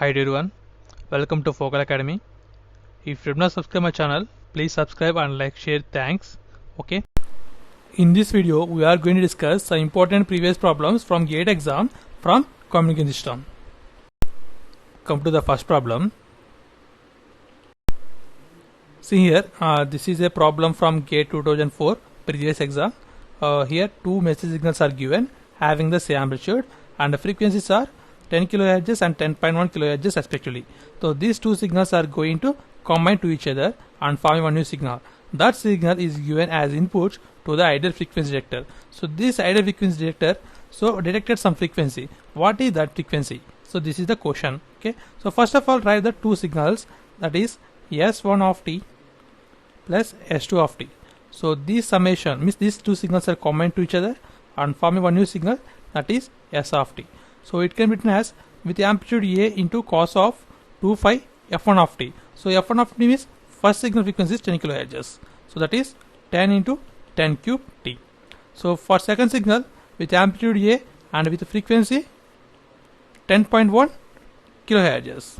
Hi everyone, welcome to Focal Academy. If you have not subscribed my channel, please subscribe and like, share. Thanks. Okay. In this video, we are going to discuss some important previous problems from GATE exam from communication system. Come to the first problem. See here, this is a problem from GATE 2004 previous exam. Here two message signals are given having the same amplitude and the frequencies are 10 kHz and 10.1 kHz respectively. So these two signals are going to combine to each other and form one new signal. That signal is given as input to the ideal frequency detector. So this ideal frequency detector detected some frequency. What is that frequency? So this is the question. Okay. So first of all, write the two signals, that is S1 of t plus S2 of t. So this summation means these two signals are combined to each other and forming one new signal, that is S of t. So it can be written as with amplitude A into cos of 2 phi f1 of t. So f1 of t means first signal frequency is 10 kHz. So that is 10 into 10 cube t. So for second signal with amplitude A and with frequency 10.1 kHz.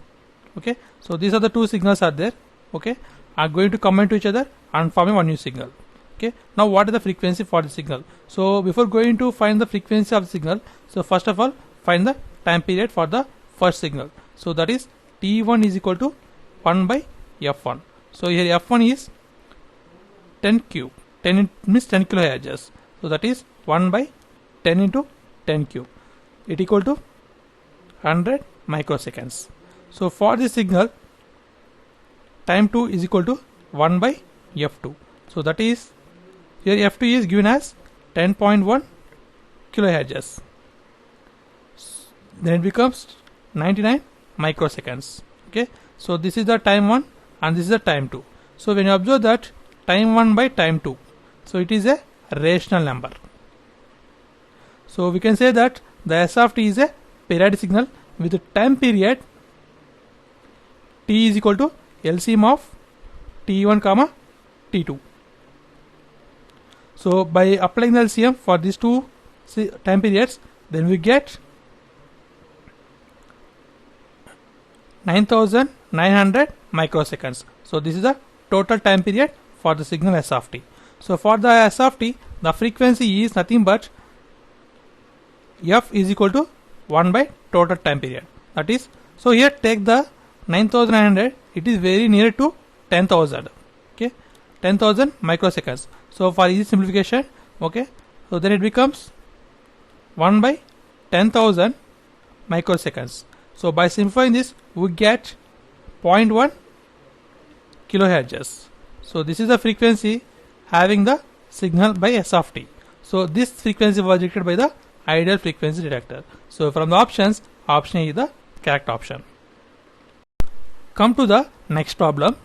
Okay. So these are the two signals are there. Okay. Are going to combine to each other and forming one new signal. Okay. Now what is the frequency for the signal? So before going to find the frequency of the signal, so first of all find the time period for the first signal. So that is t1 is equal to 1 by f1. So here f1 is 10 cube. 10 means 10 kHz. So that is 1 by 10 into 10 cube. It equal to 100 microseconds. So for this signal, time 2 is equal to 1 by f2. So that is here f2 is given as 10.1 kHz. Then it becomes 99 microseconds. Okay. So this is the time 1 and this is the time 2. So when you observe that time 1 by time 2, so it is a rational number. So we can say that the S of t is a periodic signal with a time period t is equal to LCM of t1 comma t2. So by applying the LCM for these two time periods, then we get 9900 microseconds. So this is the total time period for the signal S of t. So for the S of t, the frequency is nothing but f is equal to 1 by total time period. That is, so here take the 9900, it is very near to 10,000. Okay, 10,000 microseconds. So for easy simplification, okay, so then it becomes 1 by 10,000 microseconds. So by simplifying this, we get 0.1 kilohertz. So this is the frequency having the signal by S of t. So this frequency was detected by the ideal frequency detector. So from the options, option A is the correct option. Come to the next problem.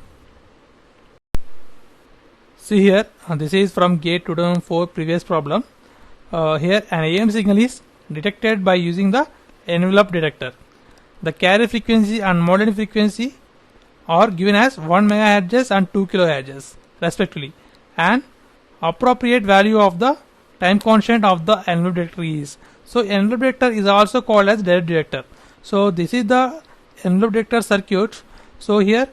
See here, this is from GATE 2004 previous problem. Here an AM signal is detected by using the envelope detector. The carrier frequency and modulating frequency are given as 1 MHz and 2 kHz respectively, and appropriate value of the time constant of the envelope detector is. So envelope detector is also called as direct detector. So this is the envelope detector circuit. So here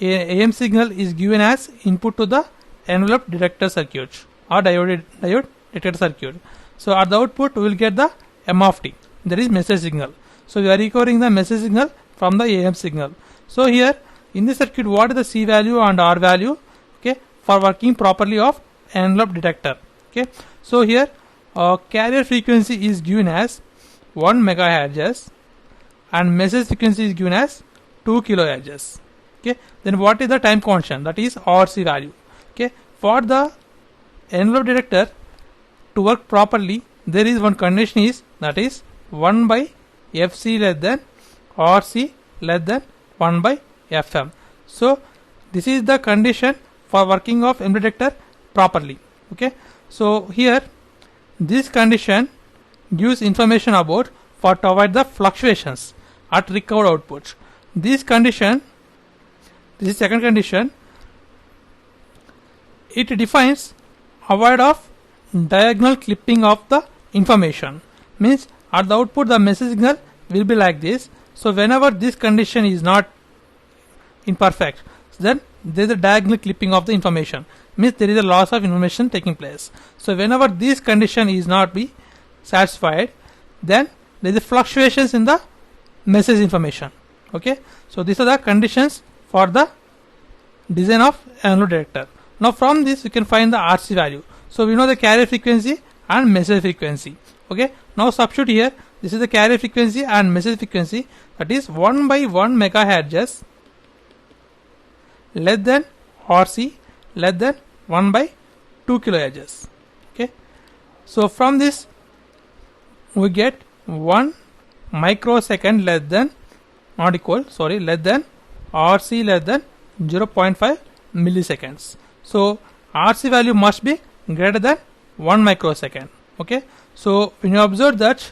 AM signal is given as input to the envelope detector circuit or diode detector circuit. So at the output we will get the M of t, that is message signal. So we are recovering the message signal from the AM signal. So here in this circuit, what is the C value and R value? Okay, for working properly of envelope detector. Okay, so here carrier frequency is given as 1 megahertz and message frequency is given as 2 kilohertz. Okay, then what is the time constant? That is RC value. Okay, for the envelope detector to work properly, there is one condition is, that is 1 by FC less than RC less than 1 by FM. So this is the condition for working of envelope detector properly. Okay, so here this condition gives information about for to avoid the fluctuations at recovered output. This condition, this is second condition, it defines avoid of diagonal clipping of the information. Means at the output the message signal will be like this. So whenever this condition is not imperfect, then there is a diagonal clipping of the information, means there is a loss of information taking place. So whenever this condition is not be satisfied, then there is a fluctuations in the message information. Okay, so these are the conditions for the design of envelope detector. Now from this we can find the RC value. So we know the carrier frequency and message frequency. Okay, now substitute here. This is the carrier frequency and message frequency, that is 1 by 1 megahertz less than RC less than 1 by 2 kilohertz. Okay, so from this we get 1 microsecond less than less than RC less than 0.5 milliseconds. So RC value must be greater than 1 microsecond. Okay, so when you observe that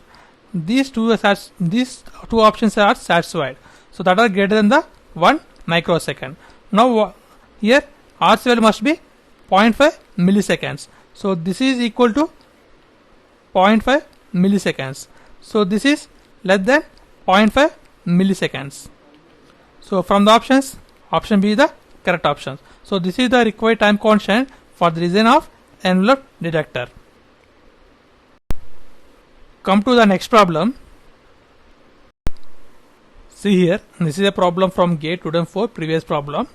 these two options are satisfied, so that are greater than the 1 microsecond. Now here RC value must be 0.5 milliseconds. So this is equal to 0.5 milliseconds. So this is less than 0.5 milliseconds. So from the options, option B is the correct option. So this is the required time constant for the design of envelope detector. Come to the next problem. See here, this is a problem from GATE 2004, previous problem.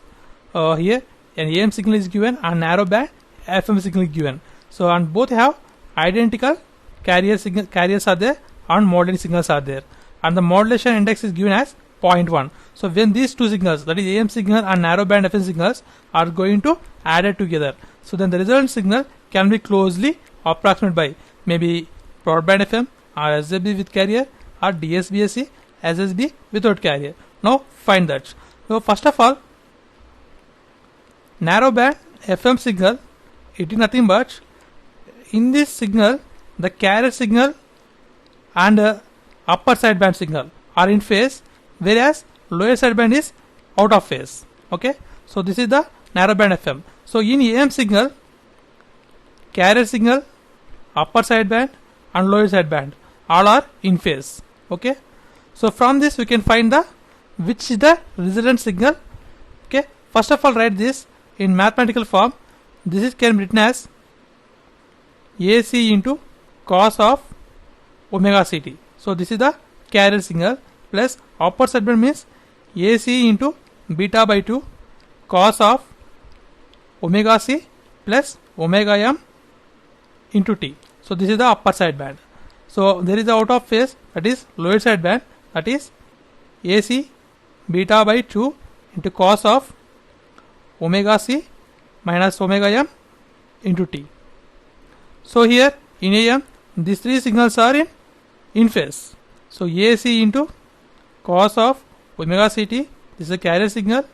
Here an AM signal is given and narrowband FM signal is given. So and both have identical carriers are there and modulating signals are there, and the modulation index is given as 0.1. So when these two signals, that is AM signal and narrowband FM signals, are going to added together, so then the resultant signal can be closely approximated by maybe broadband FM or SSB with carrier or DSBSC SSB without carrier. Now find that. So first of all, narrowband FM signal, it is nothing but in this signal the carrier signal and upper sideband signal are in phase, whereas lower sideband is out of phase. Okay, so this is the narrowband FM. So in AM signal, carrier signal, upper sideband and lower sideband all are in phase. Okay, so from this we can find the which is the resultant signal. Okay, first of all write this in mathematical form. This is can be written as AC into cos of omega CT. So this is the carrier signal plus upper sideband means AC into beta by 2 cos of omega C plus omega m into T. So this is the upper sideband. So there is the out of phase, that is lower sideband, that is AC beta by 2 into cos of omega C minus omega m into T. So here in AM these three signals are in phase. So AC into cos of omega CT, this is a carrier signal,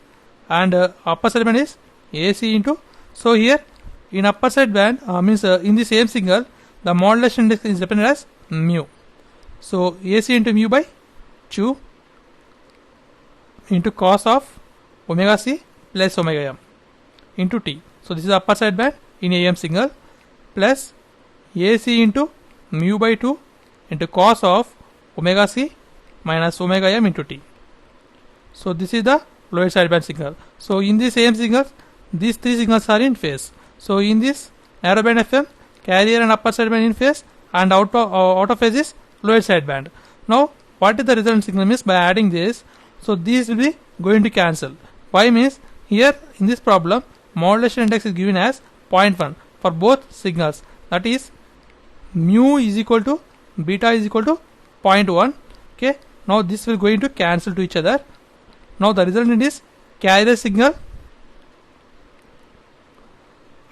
and upper sideband is AC into. So here in upper sideband means in the same signal the modulation index is represented as mu. So AC into mu by 2 into cos of omega C plus omega m into T. So this is upper sideband in AM signal plus AC into mu by 2 into cos of omega C minus omega m into T. So this is the lower sideband signal. So in the same signals, these three signals are in phase. So in this narrowband FM, carrier and upper sideband in phase, and out of phase is lower sideband. Now what is the resultant signal means by adding this? So these will be going to cancel. Why means here in this problem modulation index is given as 0.1 for both signals, that is mu is equal to beta is equal to 0.1. Okay, now this will going to cancel to each other. Now the resultant is carrier signal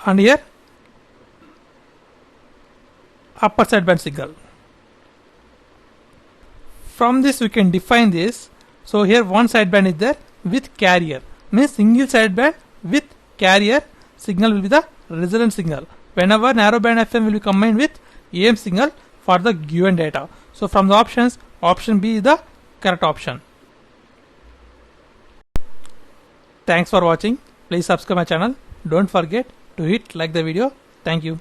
and here upper sideband signal. From this we can define this. So here one sideband is there with carrier, means single sideband with carrier signal will be the resultant signal whenever narrowband FM will be combined with AM signal for the given data. So from the options, option B is the correct option. Thanks for watching. Please subscribe my channel. Don't forget to hit like the video. Thank you.